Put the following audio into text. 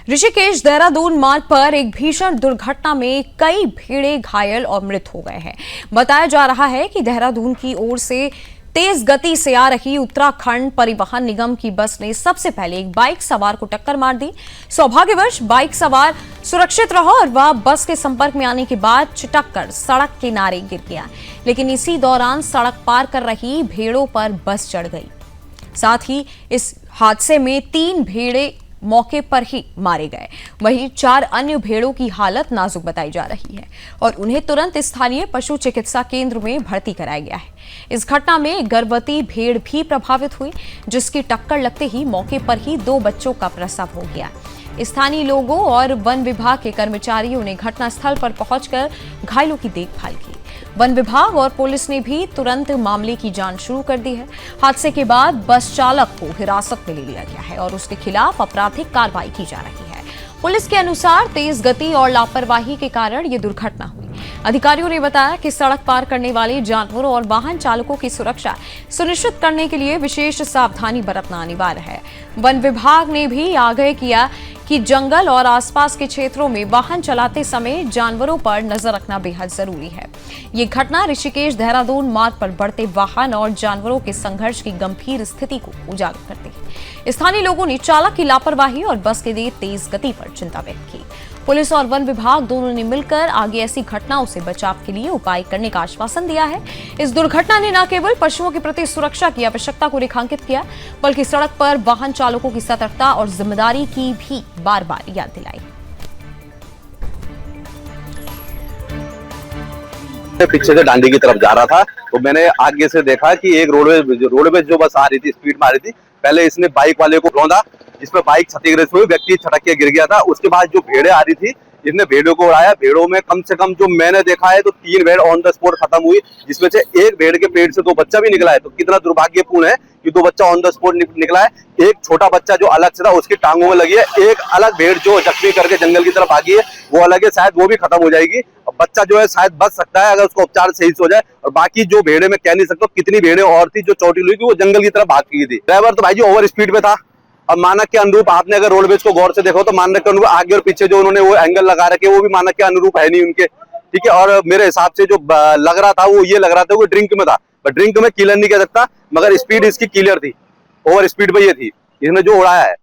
ऋषिकेश देहरादून मार्ग पर एक भीषण दुर्घटना में कई भेड़ें घायल और मृत हो गए हैं। बताया जा रहा है कि देहरादून की ओर से तेज गति से आ रही उत्तराखंड परिवहन निगम की बस ने सबसे पहले एक बाइक सवार को टक्कर मार दी। सौभाग्यवश बाइक सवार सुरक्षित रहा और वह बस के संपर्क में आने के बाद चिटक कर सड़क किनारे गिर गया, लेकिन इसी दौरान सड़क पार कर रही भेड़ों पर बस चढ़ गई। साथ ही इस हादसे में 3 भेड़े मौके पर ही मारे गए। वहीं 4 अन्य भेड़ों की हालत नाजुक बताई जा रही है और उन्हें तुरंत स्थानीय पशु चिकित्सा केंद्र में भर्ती कराया गया है। इस घटना में गर्भवती भेड़ भी प्रभावित हुई, जिसकी टक्कर लगते ही मौके पर ही 2 बच्चों का प्रसव हो गया। स्थानीय लोगों और वन विभाग के कर्मचारियों ने घटनास्थल पर पहुंचकर घायलों की देखभाल की। वन विभाग और पुलिस ने भी तुरंत मामले की जांच शुरू कर दी है। हादसे के बाद बस चालक को हिरासत में ले लिया गया है और उसके खिलाफ आपराधिक कार्रवाई की जा रही है। पुलिस के अनुसार तेज गति और लापरवाही के कारण ये दुर्घटना हुई। अधिकारियों ने बताया कि सड़क पार करने वाले जानवरों और वाहन चालकों की सुरक्षा सुनिश्चित करने के लिए विशेष सावधानी बरतना अनिवार्य है। वन विभाग ने भी आगाह किया कि जंगल और आसपास के क्षेत्रों में वाहन चलाते समय जानवरों पर नजर रखना बेहद जरूरी है। ये घटना ऋषिकेश देहरादून मार्ग पर बढ़ते वाहन और जानवरों के संघर्ष की गंभीर स्थिति को उजागर करती है। स्थानीय लोगों ने चालक की लापरवाही और बस के तेज गति पर चिंता व्यक्त की। पुलिस और वन विभाग दोनों ने मिलकर आगे ऐसी घटनाओं से बचाव के लिए उपाय करने का आश्वासन दिया है। इस दुर्घटना ने न केवल पशुओं के प्रति सुरक्षा की आवश्यकता को रेखांकित किया, बल्कि सड़क पर वाहन चालकों की सतर्कता और जिम्मेदारी की भी बार बार याद दिलाई। पीछे से डांडी की तरफ जा रहा था तो मैंने आगे से देखा कि एक रोडवेज जो बस आ रही थी, स्पीड में आ रही थी। पहले इसने बाइक वाले को रौंदा, जिसमें बाइक क्षतिग्रस्त हुई, व्यक्ति छटक के गिर गया था। उसके बाद जो भेड़ें आ रही थी, इसने भेड़ों को उड़ाया। भेड़ों में कम से कम जो मैंने देखा है तो 3 भेड़ ऑन द स्पॉट खत्म हुई, जिसमें से एक भेड़ के पेट से 2 बच्चा भी निकला है। तो कितना दुर्भाग्यपूर्ण है कि 2 बच्चा ऑन द स्पॉट निकला है। एक छोटा बच्चा जो अलग से था उसकी टांगों में लगी है। एक अलग भेड़ जो जख्मी करके जंगल की तरफ भागी है वो अलग है, शायद वो भी खत्म हो जाएगी। बच्चा जो है शायद बच सकता है अगर उसको उपचार सही से हो जाए। और बाकी जो भेड़े में कह नहीं सकता कितनी भेड़ें और थी जो चोटिल हुई, वो जंगल की तरफ भाग गई थी। ड्राइवर तो भाई जी ओवर स्पीड पे था। अब मानक के अनुरूप आपने अगर रोडवेज को गौर से देखो तो मानक के अनुरूप आगे और पीछे जो उन्होंने वो एंगल लगा रखे वो भी मानक के अनुरूप है नहीं उनके, ठीक है। और मेरे हिसाब से जो लग रहा था वो ये लग रहा था वो ड्रिंक में था, बट ड्रिंक में क्लियर नहीं कह सकता, मगर स्पीड इसकी क्लियर थी, ओवर स्पीड पे ये थी, इसने जो उड़ाया है।